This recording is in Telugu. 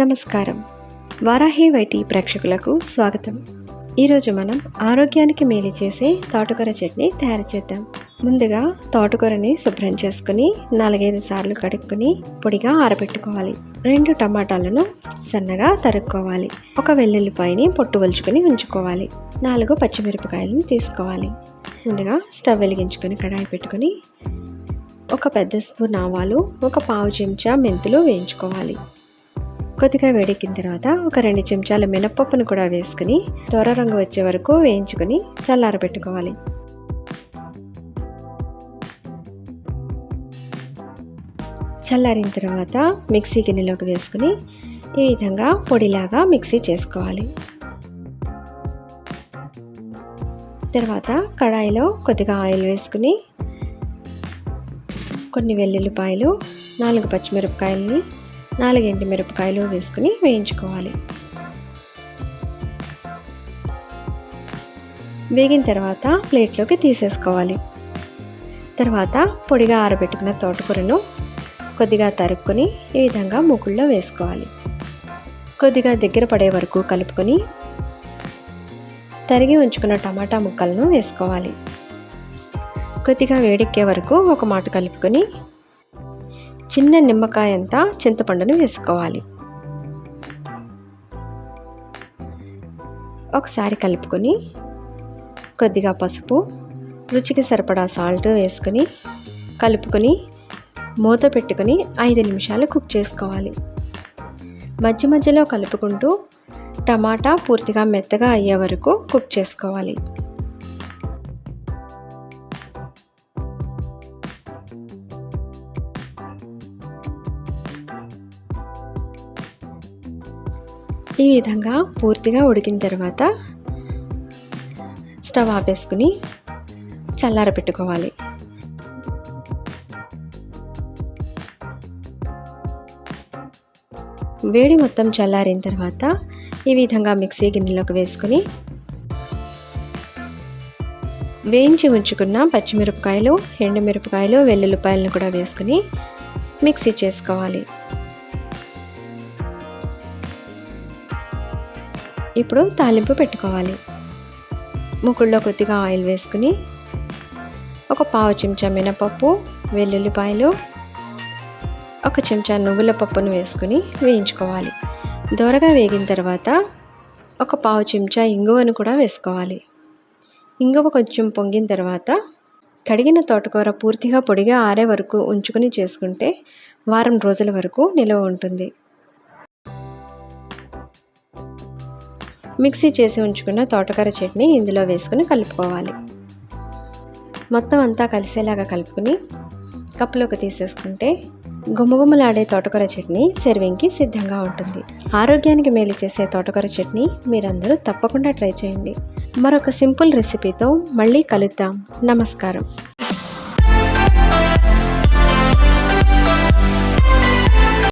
నమస్కారం. వారాహి వైటీ ప్రేక్షకులకు స్వాగతం. ఈరోజు మనం ఆరోగ్యానికి మేలు చేసే తోటకూర చట్నీ తయారు చేద్దాం. ముందుగా తోటకూరని శుభ్రం చేసుకుని 4-5 సార్లు కడుక్కొని పొడిగా ఆరబెట్టుకోవాలి. 2 టమాటాలను సన్నగా తరుక్కోవాలి. 1 వెల్లుల్లిపాయని పొట్టు ఒలుచుకొని ఉంచుకోవాలి. 4 పచ్చిమిరపకాయలను తీసుకోవాలి. ముందుగా స్టవ్ వెలిగించుకొని కడాయి పెట్టుకొని 1 పెద్ద స్పూన్ ఆవాలు, 1 పావు చెంచా మెంతులు వేయించుకోవాలి. కొద్దిగా వేడెక్కిన తర్వాత 2 చెంచాల మినపప్పును కూడా వేసుకుని దోర రంగు వచ్చే వరకు వేయించుకొని చల్లారబెట్టుకోవాలి. చల్లారిన తర్వాత మిక్సీ గిన్నెలోకి వేసుకుని ఈ విధంగా పొడిలాగా మిక్సీ చేసుకోవాలి. తర్వాత కడాయిలో కొద్దిగా ఆయిల్ వేసుకుని కొన్ని వెల్లుల్లిపాయలు, 4 పచ్చిమిరపకాయలని, 4 ఎండుమిరపకాయలు వేసుకుని వేయించుకోవాలి. వేగిన తర్వాత ప్లేట్లోకి తీసేసుకోవాలి. తర్వాత పొడిగా ఆరబెట్టుకున్న తోటకూరను కొద్దిగా తరుక్కొని ఈ విధంగా మూకుల్లో వేసుకోవాలి. కొద్దిగా దగ్గర పడే వరకు కలుపుకొని తరిగి ఉంచుకున్న టమాటా ముక్కలను వేసుకోవాలి. కొద్దిగా వేడెక్కే వరకు ఒక మాట కలుపుకొని చిన్న నిమ్మకాయ అంతా చింతపండును వేసుకోవాలి. ఒకసారి కలుపుకొని కొద్దిగా పసుపు, రుచికి సరిపడా సాల్ట్ వేసుకొని కలుపుకొని మూత పెట్టుకొని 5 నిమిషాలు కుక్ చేసుకోవాలి. మధ్య మధ్యలో కలుపుకుంటూ టమాటా పూర్తిగా మెత్తగా అయ్యే వరకు కుక్ చేసుకోవాలి. ఈ విధంగా పూర్తిగా ఉడికిన తర్వాత స్టవ్ ఆపేసుకుని చల్లారబెట్టుకోవాలి. వేడి మొత్తం చల్లారిన తర్వాత ఈ విధంగా మిక్సీ గిన్నెలోకి వేసుకుని వేయించి ఉంచుకున్న పచ్చిమిరపకాయలు, ఎండుమిరపకాయలు, వెల్లుల్లిపాయలను కూడా వేసుకుని మిక్సీ చేసుకోవాలి. ఇప్పుడు తాలింపు పెట్టుకోవాలి. మూకుల్లో కొద్దిగా ఆయిల్ వేసుకుని 1 పావు చెంచా మినపప్పు, వెల్లుల్లిపాయలు, 1 చెంచా నువ్వుల పప్పును వేసుకుని వేయించుకోవాలి. దోరగా వేగిన తర్వాత 1 పావు చెంచా ఇంగువను కూడా వేసుకోవాలి. ఇంగువ కొంచెం పొంగిన తర్వాత కడిగిన తోటకూర పూర్తిగా పొడిగా ఆరే వరకు ఉంచుకుని చేసుకుంటే వారం రోజుల వరకు నిల్వ ఉంటుంది. మిక్సీ చేసి ఉంచుకున్న తోటకూర చట్నీ ఇందులో వేసుకుని కలుపుకోవాలి. మొత్తం అంతా కలిసేలాగా కలుపుకుని కప్పులోకి తీసేసుకుంటే గుమగుమలాడే తోటకూర చట్నీ సర్వింగ్కి సిద్ధంగా ఉంటుంది. ఆరోగ్యానికి మేలు చేసే తోటకూర చట్నీ మీరందరూ తప్పకుండా ట్రై చేయండి. మరొక సింపుల్ రెసిపీతో మళ్ళీ కలుద్దాం. నమస్కారం.